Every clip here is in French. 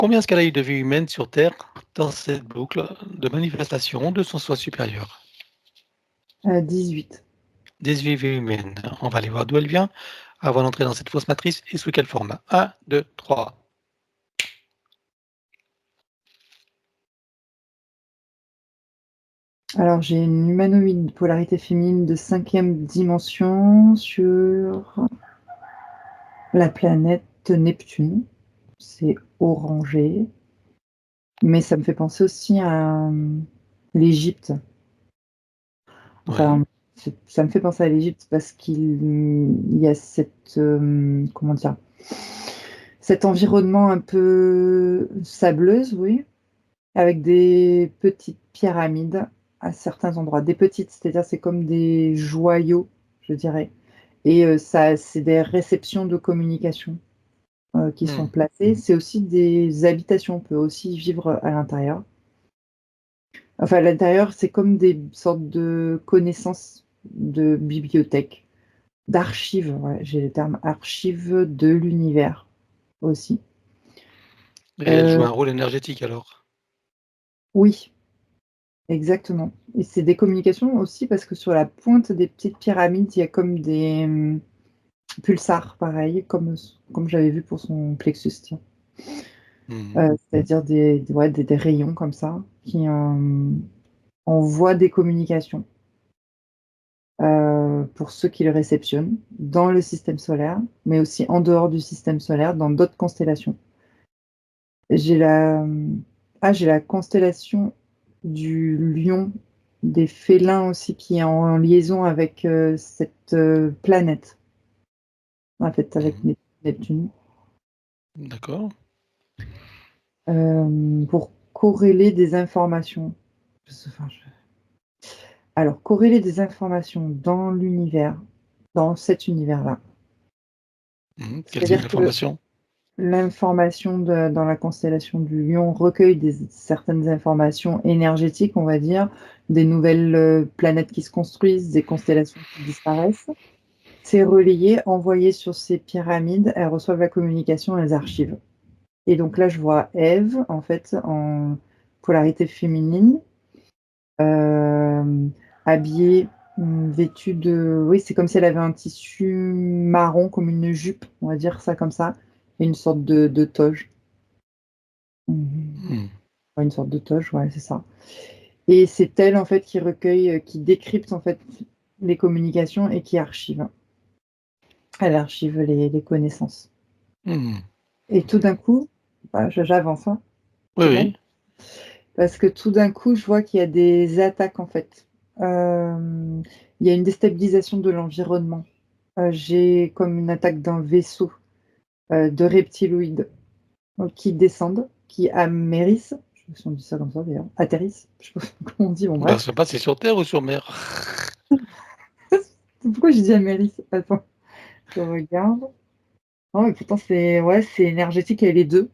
Combien est-ce qu'elle a eu de vies humaines sur Terre dans cette boucle de manifestation de son soi supérieur? 18. 18 vies humaines. On va aller voir d'où elle vient avant d'entrer dans cette fausse matrice et sous quel format. 1, 2, 3. Alors, j'ai une humanoïde polarité féminine de 5e dimension sur la planète Neptune. C'est orangé. Mais ça me fait penser aussi à l'Égypte. Oui. Enfin, ça me fait penser à l'Égypte parce qu'il y a cette, comment dire, cet environnement un peu sableuse, oui, avec des petites pyramides à certains endroits. Des petites, c'est-à-dire c'est comme des joyaux, je dirais. Et ça, c'est des réceptions de communication qui sont Hmm. placées. C'est aussi des habitations, on peut aussi vivre à l'intérieur. Enfin, à l'intérieur, c'est comme des sortes de connaissances de bibliothèque, d'archives, ouais, j'ai le terme archives de l'univers aussi. Et elle joue Euh, un rôle énergétique alors. oui, exactement. Et c'est des communications aussi parce que sur la pointe des petites pyramides, il y a comme des pulsars, pareil, comme j'avais vu pour son plexus, tiens. Mhm. C'est-à-dire ouais, des rayons comme ça qui envoient des communications. Pour ceux qui le réceptionnent dans le système solaire, mais aussi en dehors du système solaire, dans d'autres constellations. J'ai la, j'ai la constellation du lion, des félins aussi, qui est en liaison avec cette planète, en fait, avec Mhm. Neptune, D'accord. pour corréler des informations. Enfin, alors, corréler des informations dans l'univers, dans cet univers-là. Mhm. Quel type C'est-à-dire que d'information? l'information dans la constellation du Lion recueille certaines informations énergétiques, on va dire, des nouvelles planètes qui se construisent, des constellations qui disparaissent. C'est relayé, envoyé sur ces pyramides, elles reçoivent la communication, elles archivent. Et donc là, je vois Ève, en fait, en polarité féminine, euh, habillée, vêtue de... Oui, c'est comme si elle avait un tissu marron, comme une jupe, on va dire ça comme ça, et une sorte de toge. Hmm. Ouais, une sorte de toge, ouais, c'est ça. Et c'est elle, en fait, qui recueille, qui décrypte, en fait, les communications et qui archive. Elle archive les connaissances. Hmm. Et tout d'un coup, bah, j'avance, hein, Oui, c'est bon? oui. Parce que tout d'un coup, je vois qu'il y a des attaques, en fait. Euh, il y a une déstabilisation de l'environnement. J'ai comme une attaque d'un vaisseau de reptiloïdes qui descendent, qui amérissent. Je sais pas si on dit ça comme ça d'ailleurs. Atterrissent. Je sais pas comment on dit, bon Ben, bref. je sais pas, c'est sur Terre ou sur mer? Pourquoi j'ai dit amérissent? Attends, je regarde. Non, mais pourtant c'est ouais, c'est énergétique, il y a les deux.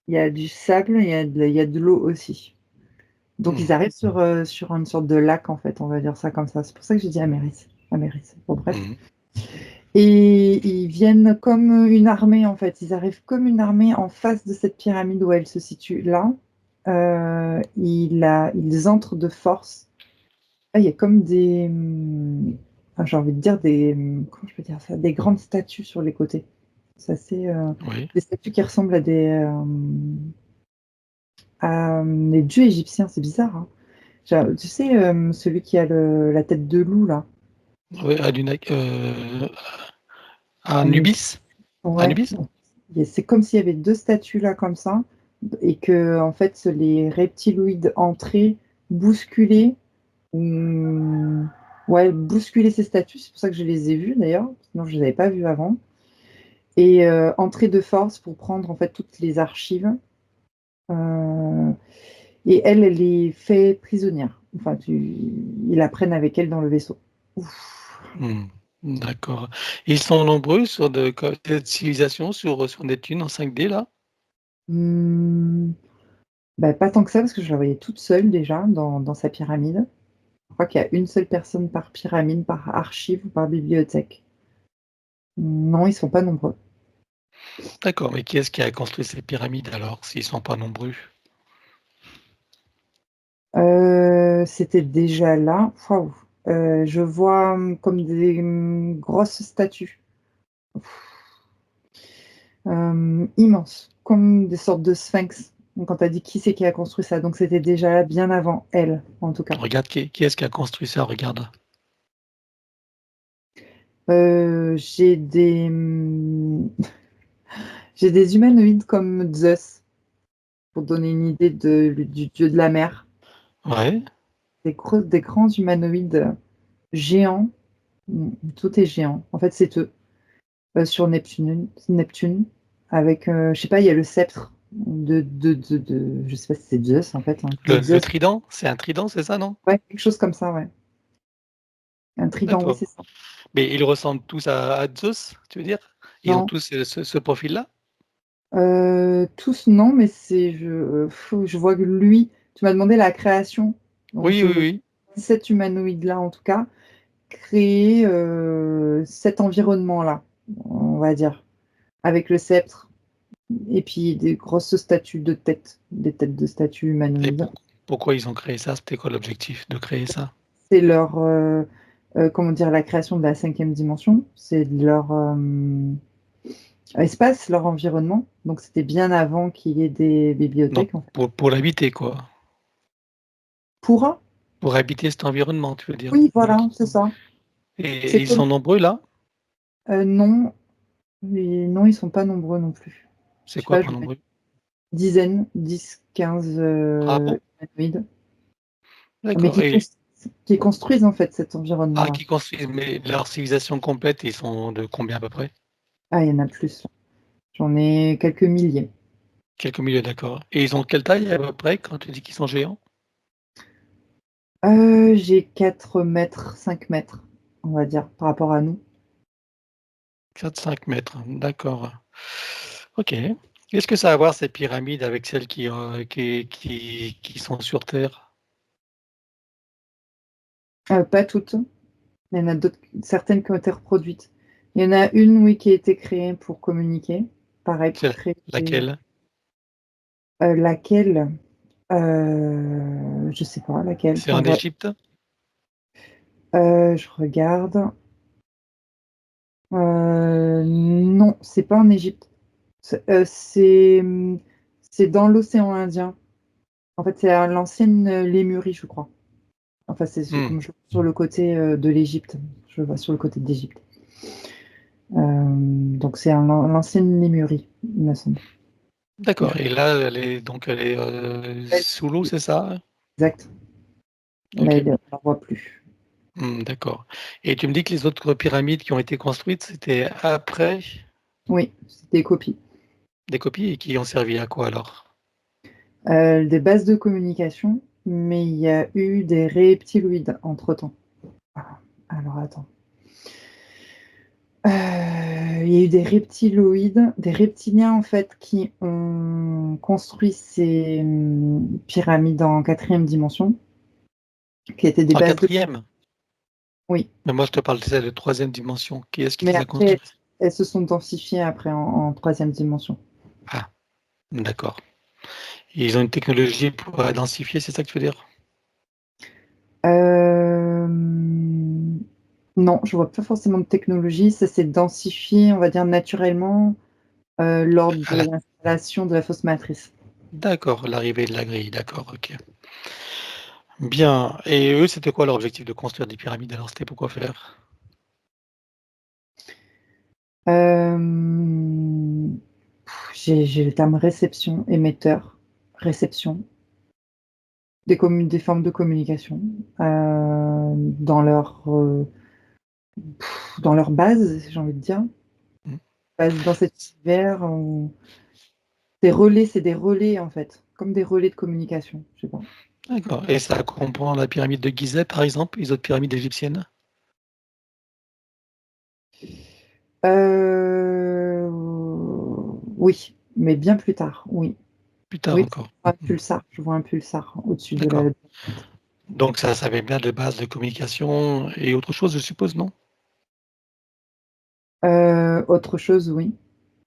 Il y a du sable, il y a de l'eau aussi. Donc ils Hmm. arrivent sur une sorte de lac en fait, on va dire ça comme ça. C'est pour ça que j'ai dit Amérisse. Amérisse. Bon bref. Hmm. Et ils viennent comme une armée en fait. Ils arrivent comme une armée en face de cette pyramide où elle se situe là. Ils entrent de force. Ah, il y a comme des, j'ai envie de dire des, comment je peux dire ça, des grandes statues sur les côtés. C'est assez, Oui. des statues qui ressemblent à des dieux égyptiens. C'est bizarre, hein. Tu sais, celui qui a la tête de loup là. Oui, Anubis. Anubis? Ouais. Anubis? Et c'est comme s'il y avait deux statues là comme ça et que en fait les reptiloïdes entraient, bousculaient, ouais, bousculaient ces statues. C'est pour ça que je les ai vues d'ailleurs. Sinon je les avais pas vues avant. Et entrée de force pour prendre en fait toutes les archives. Euh, et elle, elle les fait prisonnières. Enfin, ils la prennent avec elle dans le vaisseau. Ouf. Hmm. D'accord. Ils sont nombreux sur cette civilisation sur Neptune en 5D là? Hmm, bah, pas tant que ça, parce que je la voyais toute seule déjà dans sa pyramide. Je crois qu'il y a une seule personne par pyramide, par archive ou par bibliothèque. Non, ils sont pas nombreux. D'accord, mais qui est-ce qui a construit ces pyramides alors, s'ils sont pas nombreux? C'était déjà là. Waouh! Je vois comme des grosses statues immenses, comme des sortes de sphinx. Donc, quand tu as dit qui c'est qui a construit ça, donc c'était déjà là bien avant elle, en tout cas. Regarde qui est-ce qui a construit ça, regarde. J'ai j'ai des humanoïdes comme Zeus, pour donner une idée du dieu de la mer. Ouais, Des grands humanoïdes géants. Tout est géant. En fait, c'est eux. Sur Neptune, avec, je sais pas, il y a le sceptre je sais pas si c'est Zeus en fait, hein, de le Zeus. trident, c'est un trident, c'est ça, non? Ouais, quelque chose comme ça, ouais. Un trident, oui, D'accord. c'est ça. Mais ils ressemblent tous à Zeus, tu veux dire? Ils ont Non, tous ce profil-là? tous non, mais je vois que lui, tu m'as demandé la création, donc Oui, je oui, vois oui. cet humanoïde-là, en tout cas, créer, cet environnement-là, on va dire, avec le sceptre et puis des grosses statues de têtes, des têtes de statues Et humanoïdes. pourquoi ils ont créé ça? C'était quoi l'objectif de créer ça? C'est leur, comment dire, la création de la cinquième dimension, c'est leur espace, leur environnement. Donc c'était bien avant qu'il y ait des Non, bibliothèques, en fait. pour l'habiter, quoi. Pourra? Pour habiter cet environnement, tu veux dire? Oui, Donc, voilà, c'est ça. et C'est ils comme, sont nombreux là? non, non, ils sont pas nombreux non plus. C'est Je sais quoi pas, pas je dirais nombreux? dizaines, 10, 15 Ah bon? humanoïdes, mais D'accord. Et qui construisent en fait cet environnement-là. qui construisent, mais leur civilisation complète, ils sont de combien à peu près? Ah, il y en a plus, là. J'en ai quelques milliers. Quelques milliers, d'accord. Et ils ont quelle taille à peu près quand tu dis qu'ils sont géants? J'ai 4 mètres, 5 mètres, on va dire, par rapport à nous. 4-5 mètres, d'accord. OK. Qu'est-ce que ça a à voir ces pyramides avec celles qui sont sur terre? Pas toutes. Il y en a d'autres, certaines qui ont été reproduites. Il y en a une, oui, qui a été créée pour communiquer. Pareil, pour C'est créer laquelle? laquelle? Je sais pas laquelle. C'est Enfin, en bref, Égypte? je regarde. Non, c'est pas en Égypte. C'est dans l'océan Indien. En fait, c'est à l'ancienne Lémurie, je crois. Enfin, Mmh. comme je sur le côté de l'Égypte. Je le vois sur le côté d'Égypte. Donc c'est l'ancienne Lémurie, il me semble. Mais D'accord, et là, elle est elle- sous l'eau, c'est ça? exact. Là, OK. on la voit plus. Mmh, d'accord, et tu me dis que les autres pyramides qui ont été construites, c'était après Oui, c'est des copies. des copies et qui ont servi à quoi alors? Des bases de communication, mais il y a eu des reptiloïdes entre-temps. Ah, alors attends. Il y a eu des reptiloïdes, des reptiliens en fait qui ont construit ces, pyramides en quatrième dimension, qui étaient des En bases de quatrième. oui, Mais moi je te parle de celle de troisième dimension. Qui est-ce qui mais les a après elles construites? elles se sont densifiées après en 3 dimension. Ah, d'accord. Ils ont une technologie pour densifier, c'est ça que tu veux dire? Non, je vois pas forcément de technologie, ça s'est densifié, on va dire naturellement, lors À de la l'installation de la fausse matrice. D'accord, l'arrivée de la grille, d'accord, OK. Bien, et eux, c'était quoi leur objectif de construire des pyramides alors? C'était pour quoi faire? Hem, j'ai le terme réception, émetteur, réception, des formes de communication, dans leur base, j'ai envie de dire. Mmh. Base dans cet univers où c'est des relais en fait, comme des relais de communication, je sais pas. D'accord, et ça comprend la pyramide de Gizeh, par exemple, les autres pyramides égyptiennes? Heu, oui, mais bien plus tard, oui. Plus tard Oui, parce que encore. Mmh. je vois un pulsar au-dessus de D'accord. la tête. Donc ça servait bien de base de communication et autre chose, je suppose, non? Autre chose, oui.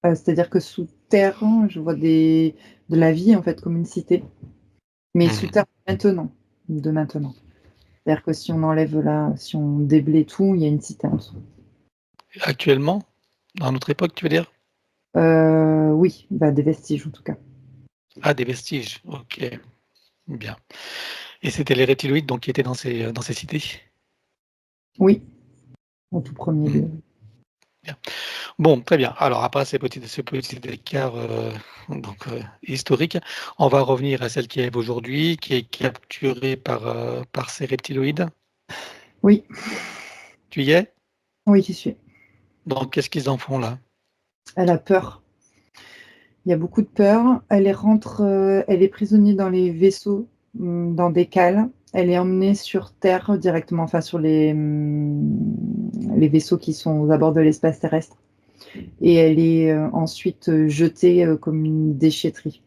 C'est-à-dire que sous terre, je vois de la vie, en fait, comme une cité. Mais sous terre, maintenant. De maintenant. C'est-à-dire que si on enlève là, si on déblaye tout, il y a une cité en dessous. Actuellement? Dans notre époque, tu veux dire? Oui, bah, des vestiges en tout cas. Ah, des vestiges, OK, bien. Et c'était les reptiloïdes donc qui étaient dans ces cités? Oui, en tout premier Mmh, lieu. bien. Bon, très bien. Alors après ce petit écart, historique, on va revenir à celle qui est aujourd'hui, qui est capturée par ces reptiloïdes. Oui, Tu y es? oui, j'y suis. Donc qu'est-ce qu'ils en font là? Elle a peur. Il y a beaucoup de peur. Elle est prisonnière dans les vaisseaux, dans des cales. Elle est emmenée sur Terre directement, enfin sur les vaisseaux qui sont aux abords de l'espace terrestre. Et elle est ensuite jetée comme une déchetterie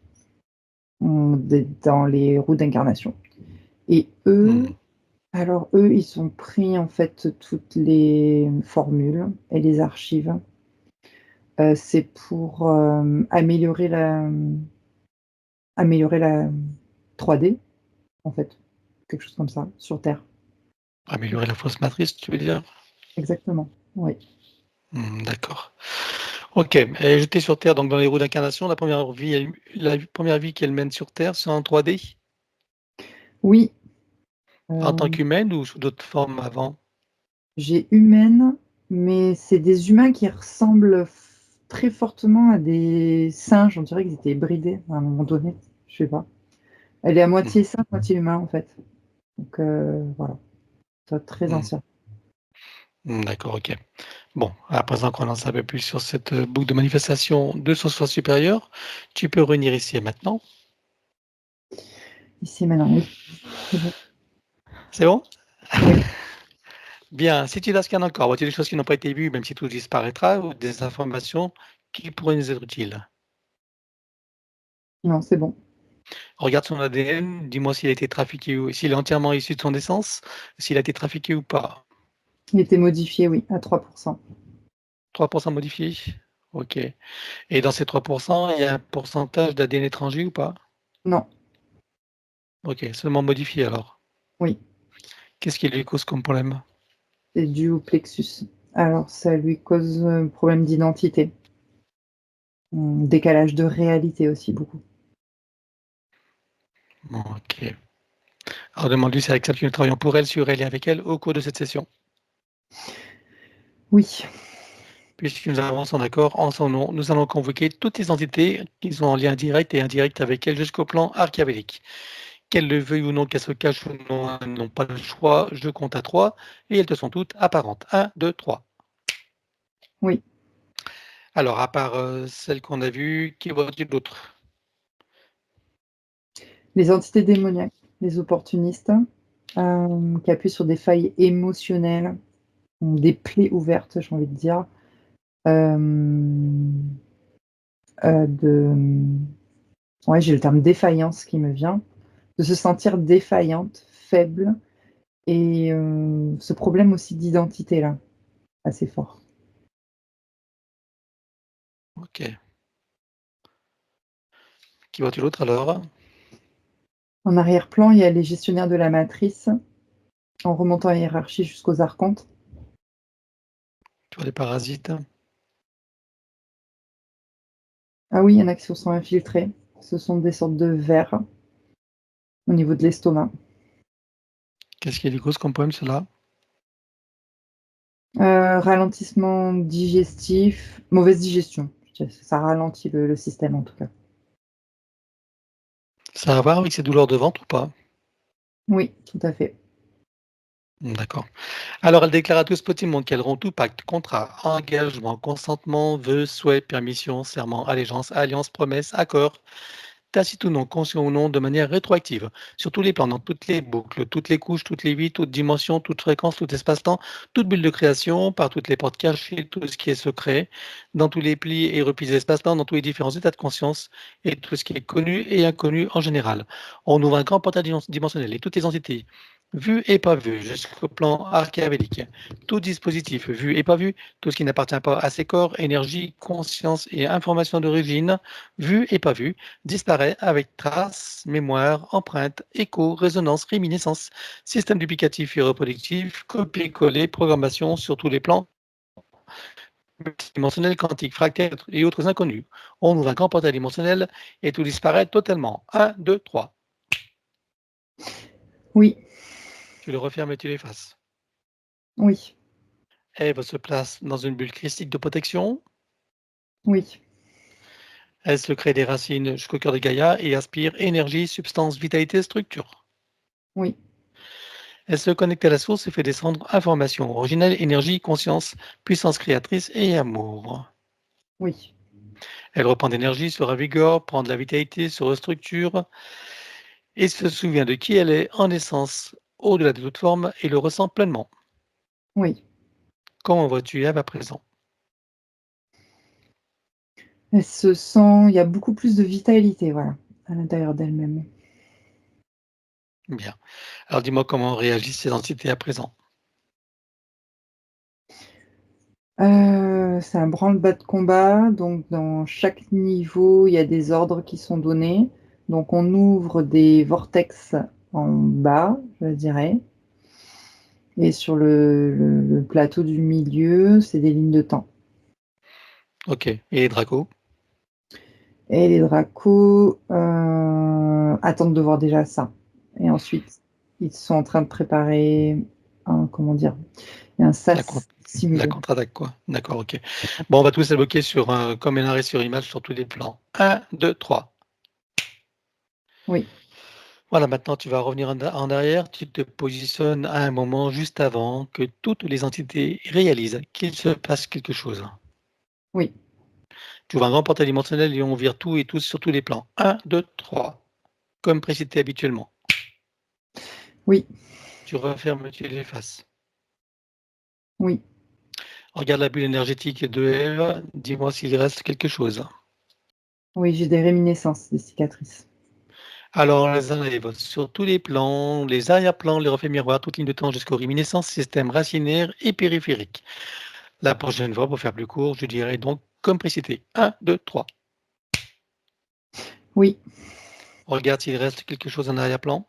dans les roues d'incarnation. Et Mmh, eux, ils ont pris en fait toutes les formules et les archives. C'est pour améliorer la 3D, en fait, quelque chose comme ça, sur Terre. améliorer la fausse matrice, tu veux dire? Exactement, oui. D'accord. OK, elle est jetée sur Terre donc dans les roues d'incarnation. La première vie qu'elle mène sur Terre, c'est en 3D? Oui, En tant euh, qu'humaine ou sous d'autres formes avant? j'ai humaine, mais c'est des humains qui ressemblent très fortement à des singes. On dirait qu'ils étaient bridés à un moment donné. Je sais pas. Elle est à Mmh. moitié singe, moitié humain, en fait. Donc, voilà, c'est très Mmh. ancien. D'accord, OK. Bon, à présent qu'on en sait un peu plus sur cette, boucle de manifestation de son soi supérieur, tu peux revenir ici et maintenant. Ici, maintenant, oui. C'est bon. C'est bon? Oui. Bien, si tu la scannes encore, vois-tu des choses qui n'ont pas été vues, même si tout disparaîtra, ou des informations qui pourraient nous être utiles? Non, c'est bon. Regarde son ADN, dis-moi s'il a été trafiqué ou s'il est entièrement issu de son essence, s'il a été trafiqué ou pas. Il était modifié, oui, à 3%. 3% modifié? OK. Et dans ces 3%, il y a un pourcentage d'ADN étranger ou pas? Non, OK, seulement modifié alors. oui, Qu'est-ce qui lui cause comme problème? c'est dû au plexus. Alors, ça lui cause problème d'identité. Décalage de réalité aussi, beaucoup. OK. Alors demande-lui si elle accepte que nous travaillons pour elle, sur elle et avec elle au cours de cette session. Oui, Puisque nous avançons d'accord en son nom, nous allons convoquer toutes les entités qui sont en lien direct et indirect avec elle jusqu'au plan archiavélique. Qu'elles le veuillent ou non, qu'elles se cachent ou non, elles n'ont pas le choix. Je compte à 3 et elles te sont toutes apparentes. 1, 2, 3. oui. Alors à part, celles qu'on a vues, qui vois-tu d'autres? Les entités démoniaques, les opportunistes, qui appuient sur des failles émotionnelles, des plaies ouvertes, j'ai envie de dire, hem, ouais, j'ai le terme défaillance qui me vient, de se sentir défaillante, faible et ce problème aussi d'identité-là, assez fort. OK. Qui vois-tu d'autre alors? En arrière-plan, il y a les gestionnaires de la matrice, en remontant la hiérarchie jusqu'aux archontes. Tu vois des parasites? Ah oui, il y en a qui se sont infiltrés. Ce sont des sortes de vers au niveau de l'estomac. Qu'est-ce qui lui cause comme problème cela? Ralentissement digestif, mauvaise digestion. Je dirais ça ralentit le système en tout cas. Ça a à voir avec ses douleurs de ventre ou pas? Oui, tout à fait. D'accord. Alors, elle déclare à tout ce petit monde qu'elle rompt tout pacte, contrat, engagement, consentement, vœux, souhaits, permission, serment, allégeance, alliance, promesse, accord, tacite ou non, conscient ou non, de manière rétroactive, sur tous les plans, dans toutes les boucles, toutes les couches, toutes les vies, toutes dimensions, toutes fréquences, tout espace-temps, toute bulle de création, par toutes les portes cachées, tout ce qui est secret, dans tous les plis et replis d'espace-temps, dans tous les différents états de conscience, et tout ce qui est connu et inconnu en général. On ouvre un grand portail dimensionnel et toutes les entités vu et pas vu, jusqu'au plan archéavélique. Tout dispositif vu et pas vu, tout ce qui n'appartient pas à ces corps, énergie, conscience et information d'origine, vu et pas vu, disparaît avec traces, mémoire, empreinte, écho, résonance, réminiscence, système duplicatif et reproductif, copier-coller, programmation sur tous les plans multidimensionnels, quantiques, fractales et autres inconnus. On ouvre un grand portail dimensionnel et tout disparaît totalement. 1, 2, 3. Oui, Tu le refermes et tu l'effaces. oui, Ève se place dans une bulle christique de protection. oui, Elle se crée des racines jusqu'au cœur de Gaïa et aspire énergie, substance, vitalité, structure. oui, Elle se connecte à la source et fait descendre information originelle, énergie, conscience, puissance créatrice et amour. oui, Elle reprend d'énergie, se ravigore, prend de la vitalité, se restructure et se souvient de qui elle est en essence, au-delà de toute forme, et le ressent pleinement. oui. Comment vois-tu Ève à présent? Elle se sent il y a beaucoup plus de vitalité, voilà, à l'intérieur d'elle-même. Bien. Alors dis-moi comment réagissent ces entités à présent. C'est un branle-bas de combat, donc dans chaque niveau, il y a des ordres qui sont donnés. Donc on ouvre des vortex en bas, je dirais, et sur le plateau du milieu, c'est des lignes de temps. Ok. Et Draco? Et les dracos, attendent de voir déjà ça. Et ensuite, ils sont en train de préparer un, comment dire? Un La, con- sas la simulé. contre-attaque, quoi. D'accord, ok. Bon, on va tous évoquer sur comme un arrêt sur image sur tous les plans. Un, 2, 3. Oui, Voilà, maintenant tu vas revenir en arrière, tu te positionnes à un moment juste avant que toutes les entités réalisent qu'il se passe quelque chose. oui, Tu ouvres un grand portail dimensionnel et on vire tout et tous sur tous les plans. Un, 2, 3. Comme précité habituellement. oui, Tu refermes, tu l'effaces. oui. Regarde la bulle énergétique de Eve, dis-moi s'il reste quelque chose. Oui, j'ai des réminiscences, des cicatrices. Alors, les uns et les autres, sur tous les plans, les arrière-plans, les reflets miroirs, toute ligne de temps jusqu'aux réminiscences, système racinaire et périphérique. La prochaine fois, pour faire plus court, je dirais donc comme précité. Un, 2, 3. Oui, Regarde s'il reste quelque chose en arrière-plan.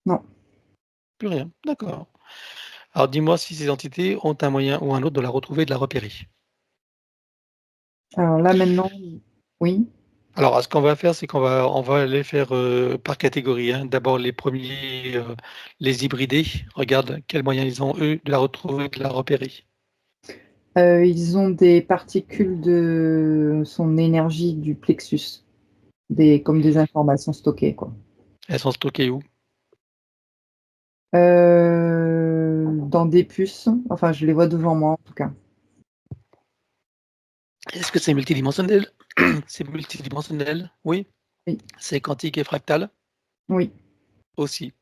non. Plus rien. D'accord. Alors, dis-moi si ces entités ont un moyen ou un autre de la retrouver et de la repérer. Alors là, maintenant, oui, Alors, ce qu'on va faire, c'est qu'on va les faire par catégorie, hein. D'abord, les premiers, les hybridés. Regarde quels moyens ils ont, eux, de la retrouver et de la repérer. ils ont des particules de son énergie du plexus, comme des informations stockées, quoi. Elles sont stockées où? Dans des puces, enfin, je les vois devant moi, en tout cas. Est-ce que c'est multidimensionnel? C'est multidimensionnel? Oui. Oui, C'est quantique et fractal? oui, Aussi.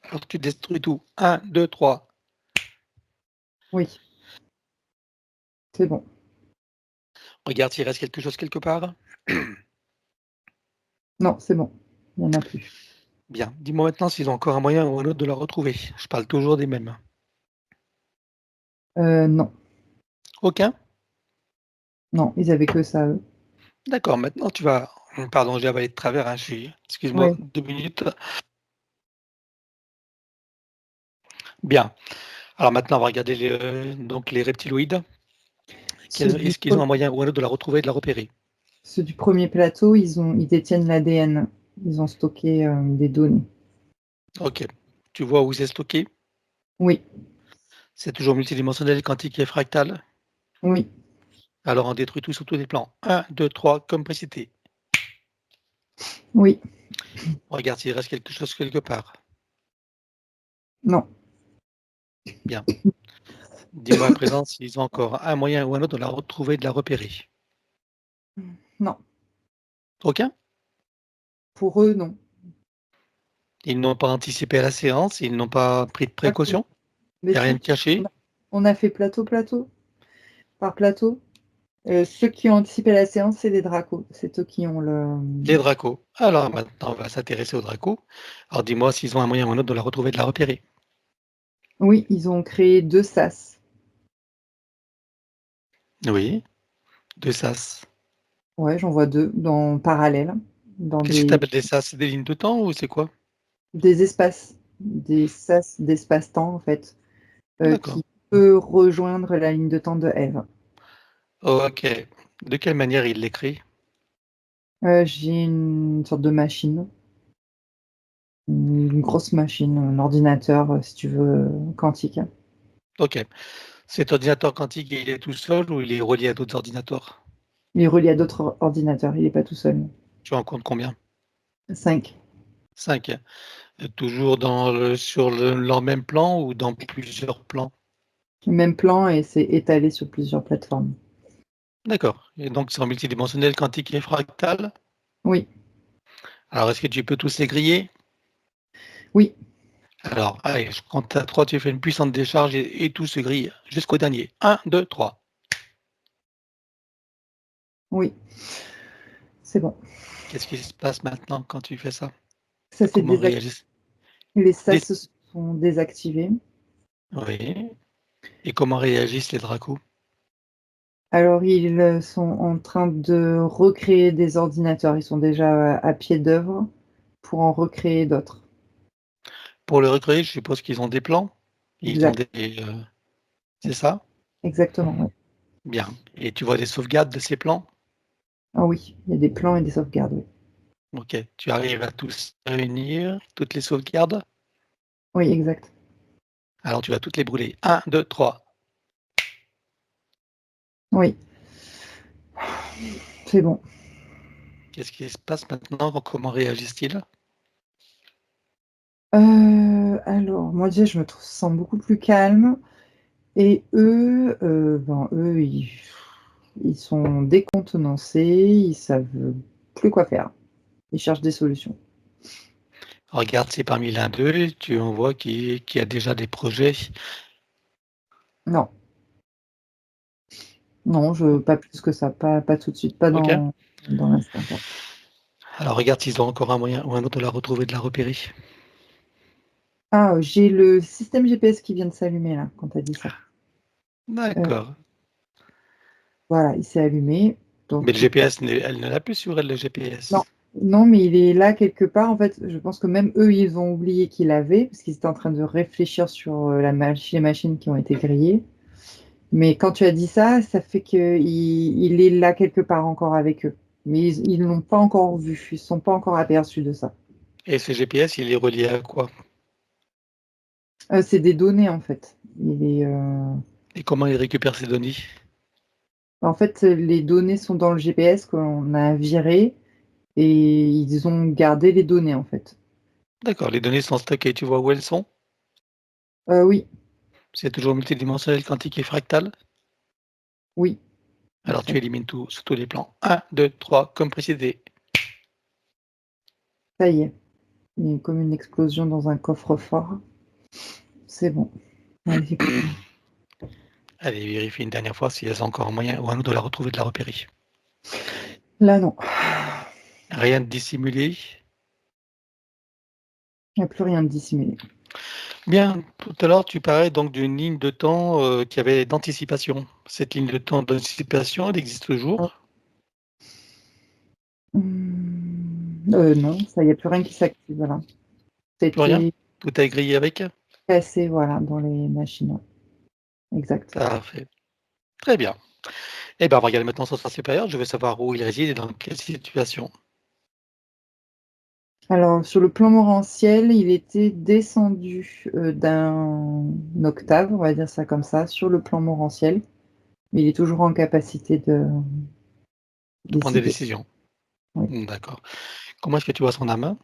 Alors tu détruis tout. Un, 2, 3. oui, c'est bon. Regarde s'il reste quelque chose quelque part. Non, c'est bon, il y en a plus. Bien. Dis-moi maintenant s'ils ont encore un moyen ou un autre de la retrouver. Je parle toujours des mêmes. Non, Aucun? non, ils avaient que ça, eux. D'accord. Maintenant tu vas. Pardon, j'ai avalé de travers, hein, excuse-moi, Ouais, 2 minutes. Bien. Alors maintenant, on va regarder donc les reptiloïdes. ceux du Est-ce qu'ils ont un moyen ou un autre de la retrouver et de la repérer? ceux du premier plateau, ils détiennent l'ADN. Ils ont stocké, des données. Ok. Tu vois où c'est stocké? Oui, C'est toujours multidimensionnel, quantique et fractal. oui, Alors on détruit tout sur tous les plans. Un, 2, 3, comme précité. oui, Regarde s'il reste quelque chose quelque part. non, Bien. Dis-moi à présent s'ils ont encore un moyen ou un autre de la retrouver et de la repérer. non. Aucun? Pour eux, non. Ils n'ont pas anticipé à la séance, ils n'ont pas pris de Pas que précaution, il mais n'y a rien de si, on caché. a on a fait plateau, plateau, par plateau. Ceux qui ont anticipé la séance, c'est les Dracos. C'est eux qui ont le. Les Dracos. Alors maintenant, on va s'intéresser aux Dracos. Alors dis-moi s'ils ont un moyen ou un autre de la retrouver, de la repérer. Oui, ils ont créé 2 sas. Oui, deux sas. Ouais, j'en vois 2 dans parallèle, dans Qu'est-ce que tu des appelles des sas? C'est des lignes de temps ou c'est quoi? espaces, des sas d'espace-temps, en fait, D'accord. qui peut rejoindre la ligne de temps de Ève. Ok. De quelle manière il l'écrit? J'ai une sorte de machine, une grosse machine, un ordinateur, si tu veux, quantique. Ok. Cet ordinateur quantique, il est tout seul ou il est relié à d'autres ordinateurs? Il est relié à d'autres ordinateurs, il n'est pas tout seul. Tu en comptes combien? 5. 5. Toujours sur leur même plan ou dans plusieurs plans? Même plan et c'est étalé sur plusieurs plateformes. D'accord. Et donc c'est en multidimensionnel, quantique et fractal? Oui, Alors est-ce que tu peux tous les griller? oui, Alors, allez, je compte à 3, tu fais une puissante décharge et tout se grille jusqu'au dernier. Un, 2, 3. oui, c'est bon. Qu'est-ce qui se passe maintenant quand tu fais ça? Ça c'est Comment désactivé. réagissent Les les... sas se sont désactivés. Oui. Et comment réagissent les dracos? Alors, ils sont en train de recréer des ordinateurs. Ils sont déjà à pied d'œuvre pour en recréer d'autres. Pour le recréer, je suppose qu'ils ont des plans? Ils ont Exact, des... c'est ça? exactement, oui. Bien. Et tu vois des sauvegardes de ces plans? Ah oui, il y a des plans et des sauvegardes, oui. Ok. Tu arrives à tous réunir, toutes les sauvegardes? Oui, exact. Alors tu vas toutes les brûler. Un, 2, 3. Oui, c'est bon. Qu'est-ce qui se passe maintenant? Comment réagissent-ils? Alors, moi déjà, je me sens beaucoup plus calme. Et eux, ben, eux, ils sont décontenancés, ils savent plus quoi faire. Ils cherchent des solutions. Regarde si parmi l'un d'eux, tu en vois qui a déjà des projets. Non, non, pas plus que ça, pas tout de suite, pas Ok. dans l'instant. Quoi. Alors regarde s'ils ont encore un moyen ou un autre de la retrouver, de la repérer. Ah, j'ai le système GPS qui vient de s'allumer là, quand tu as dit ça. Euh, D'accord. voilà, il s'est allumé. Mais le Donc, GPS, elle ne l'a plus sur elle, le non, GPS. non, mais il est là quelque part. En fait, je pense que même eux, ils ont oublié qu'il l'avait, parce qu'ils étaient en train de réfléchir sur les machines qui ont été grillées. Mais quand tu as dit ça, ça fait qu'il est là quelque part encore avec eux. Mais ils l'ont pas encore vu, ils ne sont pas encore aperçus de ça. Et ce GPS, il est relié à quoi? C'est des données en fait. Et comment il récupère ces données? En fait, les données sont dans le GPS qu'on a viré et ils ont gardé les données en fait. D'accord, les données sont stockées, tu vois où elles sont? Oui, C'est toujours multidimensionnel, quantique et fractal? oui, Alors tu exact. élimines tout sur tous les plans. Un, 2, 3, comme précédé. Ça y est. Il y a comme une explosion dans un coffre-fort. C'est bon. Ouais, Allez, vérifie une dernière fois si elles ont encore un moyen ou un autre de la retrouver, de la repérer. là, non. Rien de dissimulé. Il n'y a plus rien de dissimulé. Bien, tout à l'heure, tu parlais donc d'une ligne de temps qui avait d'anticipation. Cette ligne de temps d'anticipation, elle existe toujours? Non, ça, il n'y a plus rien qui s'active là. Plus rien? C'était Tout est grillé avec? cassé, voilà, dans les machines. Exact. Parfait. Très bien. Eh bien, on va regarder maintenant son sens supérieur. Je veux savoir où il réside et dans quelle situation. Alors, sur le plan morantiel, il était descendu d'un octave, on va dire ça comme ça, sur le plan morantiel, mais il est toujours en capacité de De prendre des décider. décisions. Oui. D'accord. Comment est-ce que tu vois son âme?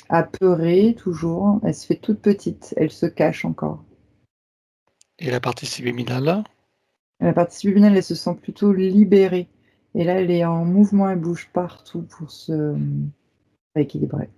Apeurée, toujours, elle se fait toute petite, elle se cache encore. Et la partie subliminale? La partie subliminale, elle se sent plutôt libérée. Et là, elle est en mouvement, elle bouge partout pour se rééquilibrer.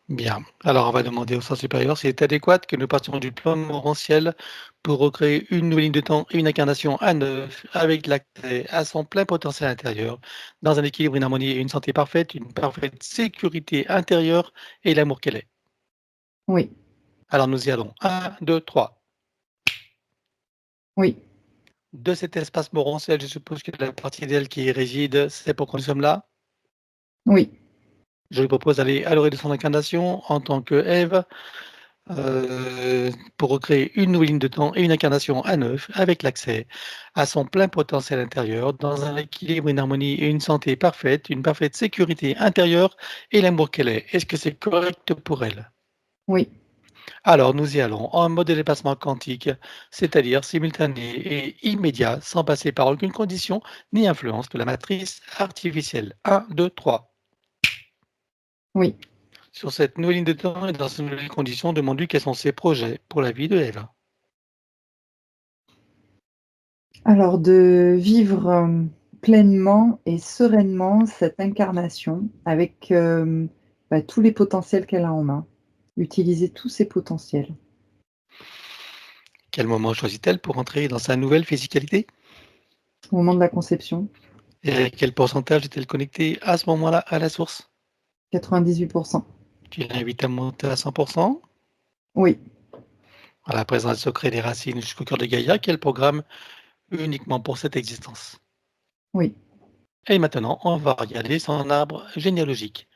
Bien. Alors, on va demander au sens supérieur s'il est adéquat que nous partions du plan morantiel pour recréer une nouvelle ligne de temps et une incarnation à neuf, avec l'accès à son plein potentiel intérieur, dans un équilibre, une harmonie et une santé parfaite, une parfaite sécurité intérieure et l'amour qu'elle est. Oui, Alors, nous y allons. Un, 2, 3. oui, De cet espace morantiel, je suppose que la partie d'elle qui réside, c'est pourquoi nous sommes là. oui, Je lui propose d'aller à l'orée de son incarnation en tant que Ève, pour recréer une nouvelle ligne de temps et une incarnation à neuf, avec l'accès à son plein potentiel intérieur, dans un équilibre, une harmonie et une santé parfaite, une parfaite sécurité intérieure et l'amour qu'elle est. Est-ce que c'est correct pour elle? oui. Alors, nous y allons en mode de déplacement quantique, c'est-à-dire simultané et immédiat, sans passer par aucune condition ni influence de la matrice artificielle. Un, 2, 3. Oui. Sur cette nouvelle ligne de temps et dans ces nouvelles conditions, demande-lui quels sont ses projets pour la vie de Eve. Alors de vivre, pleinement et sereinement cette incarnation avec, tous les potentiels qu'elle a en main. Utiliser tous ses potentiels. Quel moment choisit-elle pour entrer dans sa nouvelle physicalité? Au moment de la conception, Et quel pourcentage est-elle connectée à ce moment-là à la source? 98. Tu l'invites à monter à 100%, Oui, à la présence secret des racines jusqu'au cœur de Gaïa, quel programme uniquement pour cette existence. oui. Et maintenant, on va regarder son arbre généalogique.